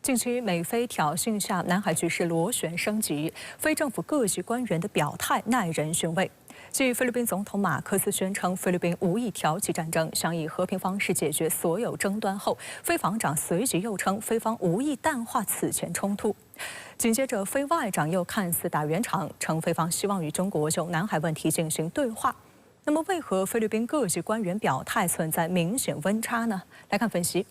近期美菲挑衅下，南海局势螺旋升级，非政府各级官员的表态耐人寻味。继菲律宾总统马克思宣称菲律宾无意挑起战争，想以和平方式解决所有争端后，菲防长随即又称菲方无意淡化此前冲突。紧接着，菲外长又看似打圆场，称菲方希望与中国就南海问题进行对话。那么，为何菲律宾各级官员表态存在明显温差呢？来看分析。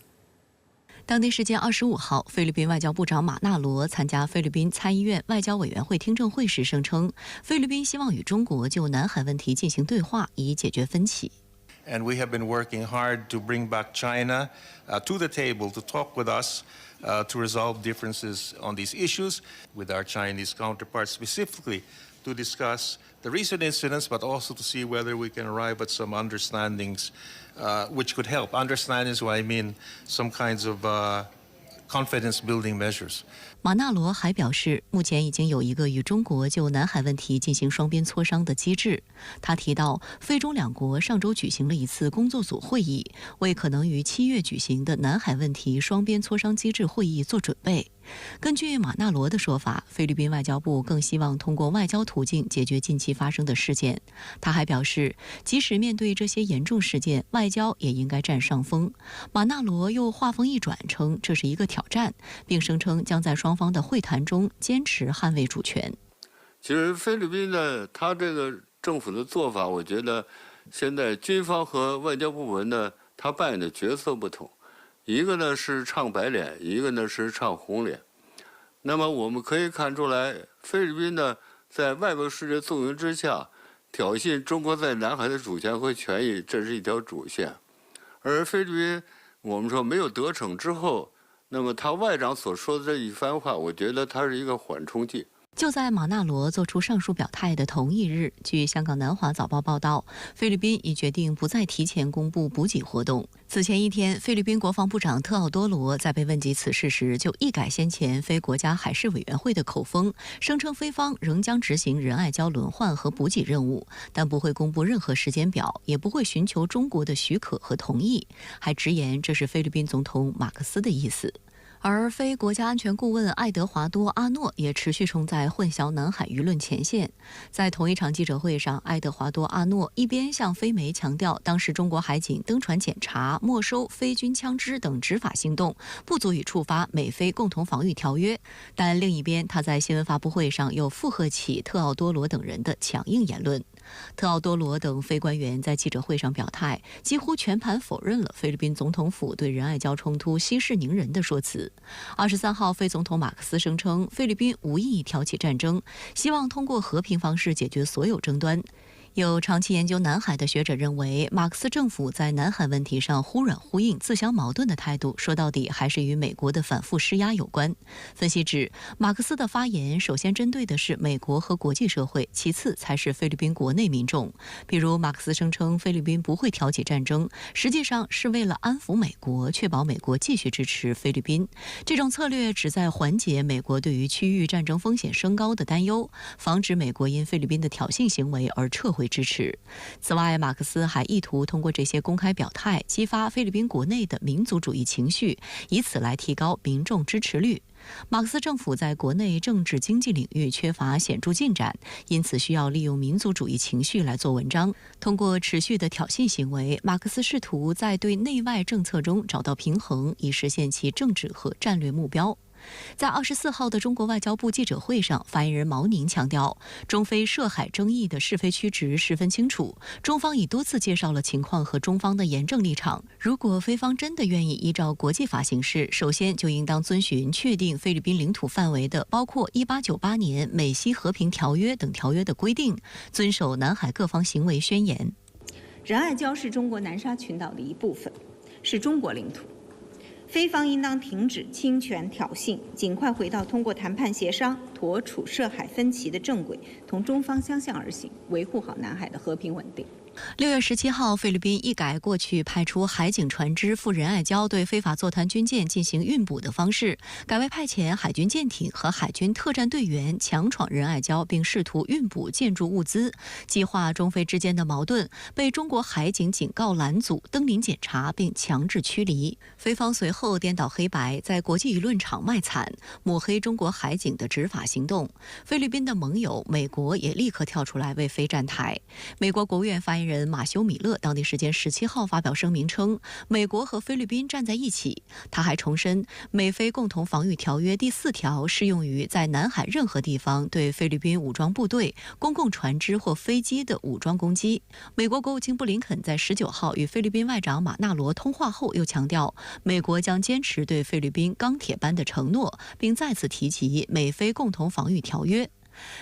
当地时间25号，菲律宾外交部长马纳罗参加菲律宾参议院外交委员会听证会时声称，菲律宾希望与中国就南海问题进行对话，以解决分歧。And we have been working hard to bring back China to the table to talk with us to resolve differences on these issues with our Chinese counterparts, specifically to discuss the recent incidents, but also to see whether we can arrive at some understandings which could help. Understandings, what I mean, some kinds of confidence-building measures. 马纳罗还表示，目前已经有一个与中国就南海问题进行双边磋商的机制。他提到，菲中两国上周举行了一次工作组会议，为可能于7月举行的南海问题双边磋商机制会议做准备。根据马纳罗的说法，菲律宾外交部更希望通过外交途径解决近期发生的事件。他还表示，即使面对这些严重事件，外交也应该占上风。马纳罗又话锋一转，称这是一个挑战，并声称将在双方的会谈中坚持捍卫主权。其实菲律宾呢，他这个政府的做法，我觉得现在军方和外交部门呢，他扮演的角色不同。一个呢是唱白脸，一个呢是唱红脸。那么我们可以看出来，菲律宾呢在外部势力纵容之下，挑衅中国在南海的主权和权益，这是一条主线。而菲律宾，我们说没有得逞之后，那么他外长所说的这一番话，我觉得它是一个缓冲剂。就在马纳罗做出上述表态的同一日，据香港南华早报报道，菲律宾已决定不再提前公布补给活动。此前一天，菲律宾国防部长特奥多罗在被问及此事时，就一改先前非国家海事委员会的口风，声称菲方仍将执行仁爱礁轮换和补给任务，但不会公布任何时间表，也不会寻求中国的许可和同意，还直言这是菲律宾总统马克思的意思。而非国家安全顾问爱德华多·阿诺也持续冲在混淆南海舆论前线。在同一场记者会上，爱德华多·阿诺一边向菲媒强调，当时中国海警登船检查、没收非军枪支等执法行动不足以触发美菲共同防御条约，但另一边，他在新闻发布会上又附和起特奥多罗等人的强硬言论。特奥多罗等非官员在记者会上表态，几乎全盘否认了菲律宾总统府对仁爱礁冲突息事宁人的说辞。23号，菲总统马克思声称，菲律宾无意挑起战争，希望通过和平方式解决所有争端。有长期研究南海的学者认为，马克思政府在南海问题上忽软忽硬、自相矛盾的态度，说到底还是与美国的反复施压有关。分析指，马克思的发言首先针对的是美国和国际社会，其次才是菲律宾国内民众。比如，马克思声称菲律宾不会挑起战争，实际上是为了安抚美国，确保美国继续支持菲律宾。这种策略旨在缓解美国对于区域战争风险升高的担忧，防止美国因菲律宾的挑衅行为而撤回支持。此外，马克思还意图通过这些公开表态，激发菲律宾国内的民族主义情绪，以此来提高民众支持率。马克思政府在国内政治经济领域缺乏显著进展，因此需要利用民族主义情绪来做文章。通过持续的挑衅行为，马克思试图在对内外政策中找到平衡，以实现其政治和战略目标。在24号的中国外交部记者会上，发言人毛宁强调，中非涉海争议的是非曲直十分清楚，中方已多次介绍了情况和中方的严正立场。如果菲方真的愿意依照国际法行事，首先就应当遵循确定菲律宾领土范围的包括1898年美西和平条约等条约的规定，遵守南海各方行为宣言。仁爱礁是中国南沙群岛的一部分，是中国领土。菲方应当停止侵权挑衅，尽快回到通过谈判协商妥处涉海分歧的正轨，同中方相向而行，维护好南海的和平稳定。6月17号，菲律宾一改过去派出海警船只赴仁爱礁对非法坐滩军舰进行运捕的方式，改为派遣海军舰艇和海军特战队员强闯仁爱礁，并试图运捕建筑物资，激化中非之间的矛盾，被中国海警警告拦阻、登临检查并强制驱离。菲方随后颠倒黑白，在国际舆论场卖惨，抹黑中国海警的执法行动。菲律宾的盟友美国也立刻跳出来为菲站台。美国国务院发言人马修·米勒当地时间17号发表声明称，美国和菲律宾站在一起。他还重申，美菲共同防御条约第4条适用于在南海任何地方对菲律宾武装部队、公共船只或飞机的武装攻击。美国国务卿布林肯在19号与菲律宾外长马纳罗通话后，又强调，美国将坚持对菲律宾钢铁般的承诺，并再次提及美菲共同防御条约。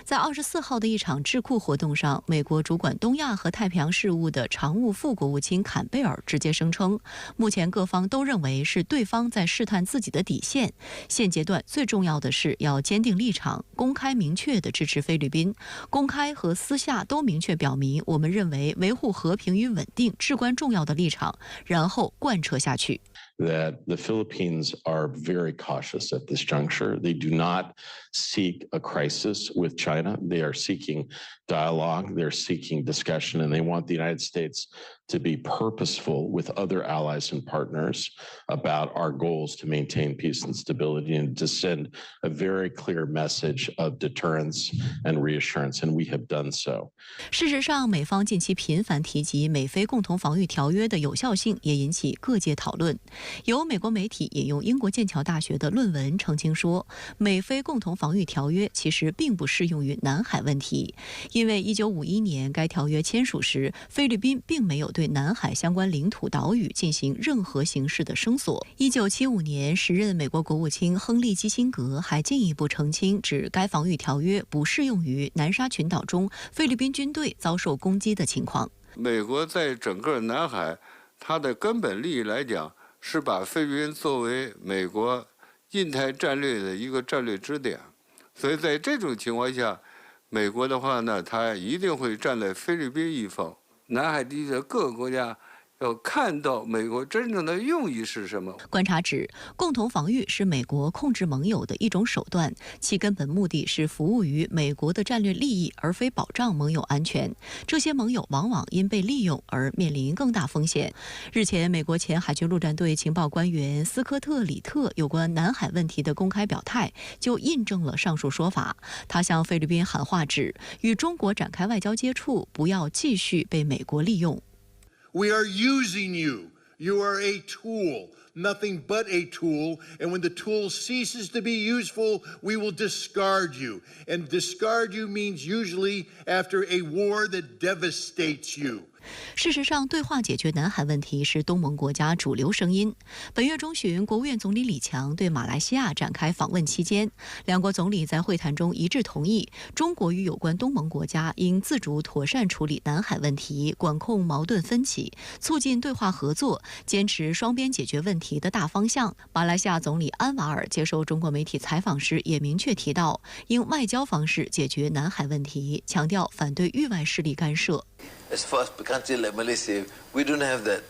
在24号的一场智库活动上，美国主管东亚和太平洋事务的常务副国务卿坎贝尔直接声称，目前各方都认为是对方在试探自己的底线，现阶段最重要的是要坚定立场，公开明确地支持菲律宾，公开和私下都明确表明我们认为维护和平与稳定至关重要的立场，然后贯彻下去。That the Philippines are very cautious at this juncture. They do not seek a crisis with China. They are seeking dialogue, they're seeking discussion, and they want the United States to be purposeful with other allies and partners about our goals to maintain peace and stability and to send a very clear message of deterrence and reassurance, and we have done so. 事实上，美方近期频繁提及美菲共同防御条约的有效性，也引起各界讨论。有美国媒体引用英国剑桥大学的论文澄清说，美菲共同防御条约其实并不适用于南海问题，因为1951年该条约签署时，菲律宾并没有对南海相关领土岛屿进行任何形式的声索。1975年，时任美国国务卿亨利·基辛格还进一步澄清，指该防御条约不适用于南沙群岛中菲律宾军队遭受攻击的情况。美国在整个南海，它的根本利益来讲，是把菲律宾作为美国印太战略的一个战略支点，所以在这种情况下，美国的话呢，它一定会站在菲律宾一方。南海地区的各个国家要看到美国真正的用意是什么。观察指，共同防御是美国控制盟友的一种手段，其根本目的是服务于美国的战略利益，而非保障盟友安全。这些盟友往往因被利用而面临更大风险。日前，美国前海军陆战队情报官员斯科特·里特有关南海问题的公开表态，就印证了上述说法。他向菲律宾喊话指，与中国展开外交接触，不要继续被美国利用。We are using you. You are a tool, nothing but a tool. And when the tool ceases to be useful, we will discard you. And discard you means usually after a war that devastates you. 事实上，对话解决南海问题是东盟国家主流声音。本月中旬，国务院总理李强对马来西亚展开访问期间，两国总理在会谈中一致同意，中国与有关东盟国家应自主妥善处理南海问题，管控矛盾分歧，促进对话合作，坚持双边解决问题的大方向。马来西亚总理安瓦尔接受中国媒体采访时也明确提到，应外交方式解决南海问题，强调反对域外势力干涉。As far as a country like Malaysia, we don't have that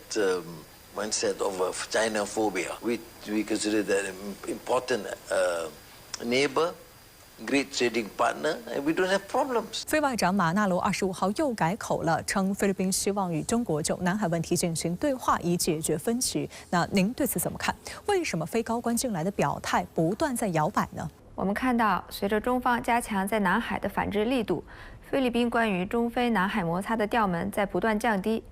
mindset of China phobia. We consider that an important neighbor, great trading partner, and we don't have problems. 菲外长马纳罗25号又改口了，称菲律宾希望与中国就南海问题进行对话，以解决分歧。那您对此怎么看？为什么菲高官近来的表态不断在摇摆呢？我们看到，随着中方加强在南海的反制力度，菲律宾关于中菲南海摩擦的调门在不断降低。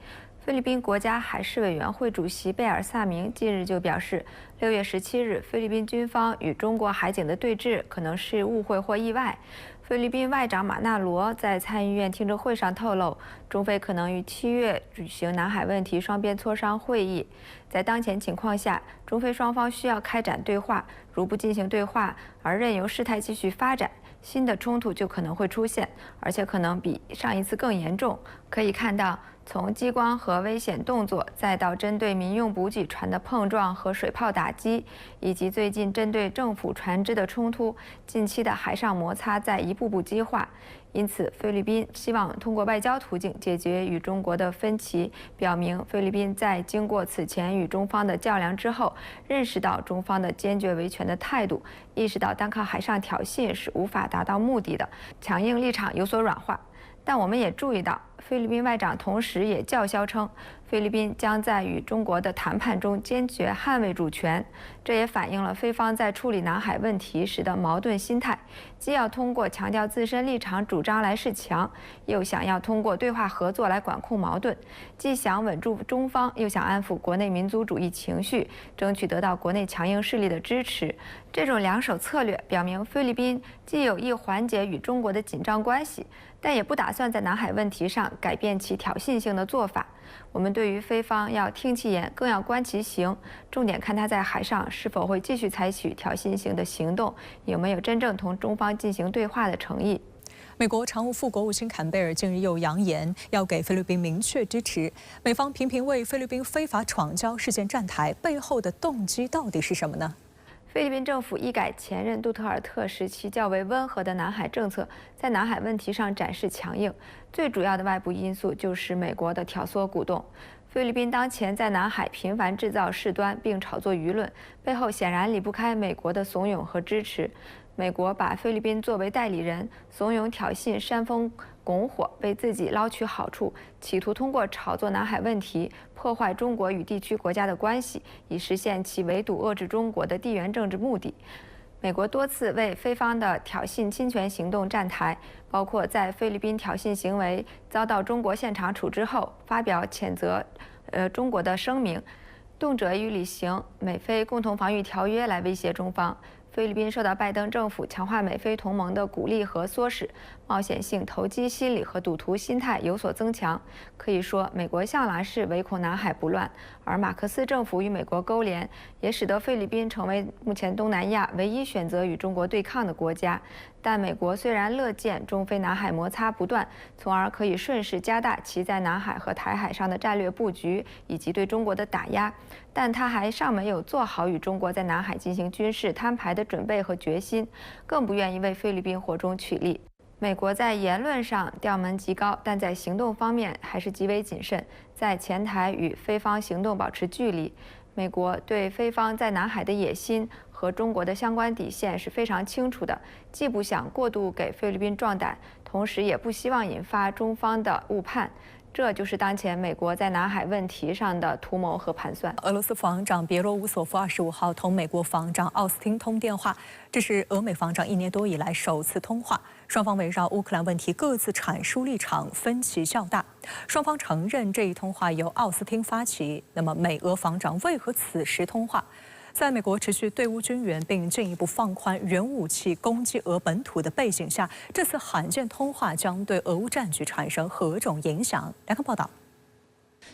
菲律宾国家海事委员会主席贝尔萨明近日就表示，6月17日菲律宾军方与中国海警的对峙可能是误会或意外。菲律宾外长马纳罗在参议院听证会上透露，中菲可能于7月举行南海问题双边磋商会议。在当前情况下，中菲双方需要开展对话，如不进行对话，而任由事态继续发展，新的冲突就可能会出现，而且可能比上一次更严重。可以看到，从激光和危险动作，再到针对民用补给船的碰撞和水炮打击，以及最近针对政府船只的冲突，近期的海上摩擦在一步步激化。因此，菲律宾希望通过外交途径解决与中国的分歧，表明菲律宾在经过此前与中方的较量之后，认识到中方的坚决维权的态度，意识到单靠海上挑衅是无法达到目的的，强硬立场有所软化。但我们也注意到，菲律宾外长同时也叫嚣称，菲律宾将在与中国的谈判中坚决捍卫主权。这也反映了菲方在处理南海问题时的矛盾心态，既要通过强调自身立场主张来示强，又想要通过对话合作来管控矛盾，既想稳住中方，又想安抚国内民族主义情绪，争取得到国内强硬势力的支持。这种两手策略表明，菲律宾既有意缓解与中国的紧张关系，但也不打算在南海问题上改变其挑衅性的做法。我们对于菲方要听其言，更要观其行，重点看他在海上是否会继续采取挑衅性的行动，有没有真正同中方进行对话的诚意。美国常务副国务卿坎贝尔近日又扬言要给菲律宾明确支持，美方频频为菲律宾非法闯礁事件站台，背后的动机到底是什么呢？菲律宾政府一改前任杜特尔特时期较为温和的南海政策，在南海问题上展示强硬。最主要的外部因素就是美国的挑唆鼓动。菲律宾当前在南海频繁制造事端并炒作舆论，背后显然离不开美国的怂恿和支持。美国把菲律宾作为代理人，怂恿挑衅、煽风拱火，为自己捞取好处，企图通过炒作南海问题破坏中国与地区国家的关系，以实现其围堵遏制中国的地缘政治目的。美国多次为菲方的挑衅侵权行动站台，包括在菲律宾挑衅行为遭到中国现场处置后，发表谴责中国的声明，动辄以履行美菲共同防御条约来威胁中方。菲律宾受到拜登政府强化美菲同盟的鼓励和唆使，冒险性投机心理和赌徒心态有所增强。可以说，美国向来是唯恐南海不乱，而马克思政府与美国勾连，也使得菲律宾成为目前东南亚唯一选择与中国对抗的国家。但美国虽然乐见中菲南海摩擦不断，从而可以顺势加大其在南海和台海上的战略布局以及对中国的打压，但它还尚没有做好与中国在南海进行军事摊牌的准备和决心，更不愿意为菲律宾火中取栗。美国在言论上调门极高，但在行动方面还是极为谨慎，在前台与菲方行动保持距离。美国对菲方在南海的野心和中国的相关底线是非常清楚的，既不想过度给菲律宾壮胆，同时也不希望引发中方的误判。这就是当前美国在南海问题上的图谋和盘算。俄罗斯防长别洛乌索夫25号同美国防长奥斯汀通电话，这是俄美防长1年多以来首次通话。双方围绕乌克兰问题各自阐述立场，分歧较大。双方承认这一通话由奥斯汀发起。那么，美俄防长为何此时通话？在美国持续对乌军援并进一步放宽原武器攻击俄本土的背景下，这次罕见通话将对俄乌战局产生何种影响？来看报道。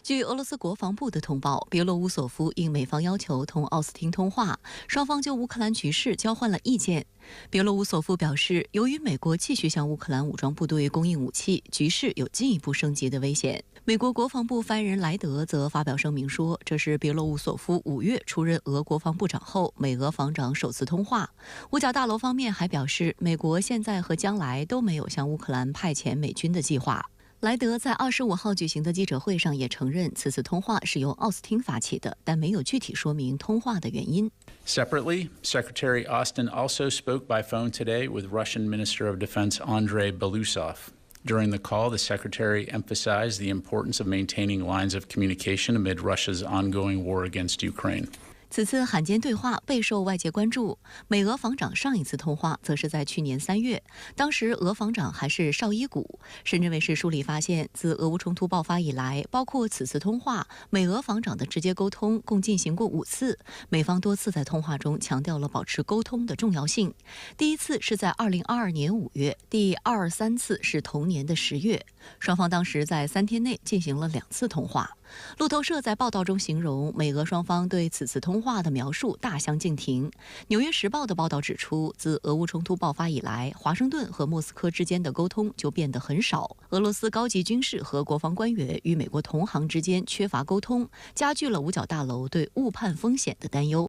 据俄罗斯国防部的通报，别洛乌索夫应美方要求同奥斯汀通话，双方就乌克兰局势交换了意见。别洛乌索夫表示，由于美国继续向乌克兰武装部队供应武器，局势有进一步升级的危险。美国国防部发言人莱德则发表声明说，这是别洛乌索夫5月出任俄国防部长后美俄防长首次通话。五角大楼方面还表示，美国现在和将来都没有向乌克兰派遣美军的计划。莱德在25号举行的记者会上也承认，此次通话是由奥斯汀发起的，但没有具体说明通话的原因。Separately, Secretary Austin also spoke by phone today with Russian Minister of Defense Andrei Belousov. During the call, the Secretary emphasized the importance of maintaining lines of communication amid Russia's ongoing war against Ukraine. 此次罕见对话备受外界关注。美俄防长上一次通话则是在去年3月，当时俄防长还是绍伊古。深圳卫视梳理发现，自俄乌冲突爆发以来，包括此次通话，美俄防长的直接沟通共进行过5次，美方多次在通话中强调了保持沟通的重要性。第一次是在2022年5月，第2、3次是同年的10月。双方当时在3天内进行了2次通话。路透社在报道中形容，美俄双方对此次通话的描述大相径庭。纽约时报的报道指出，自俄乌冲突爆发以来，华盛顿和莫斯科之间的沟通就变得很少。俄罗斯高级军事和国防官员与美国同行之间缺乏沟通，加剧了五角大楼对误判风险的担忧。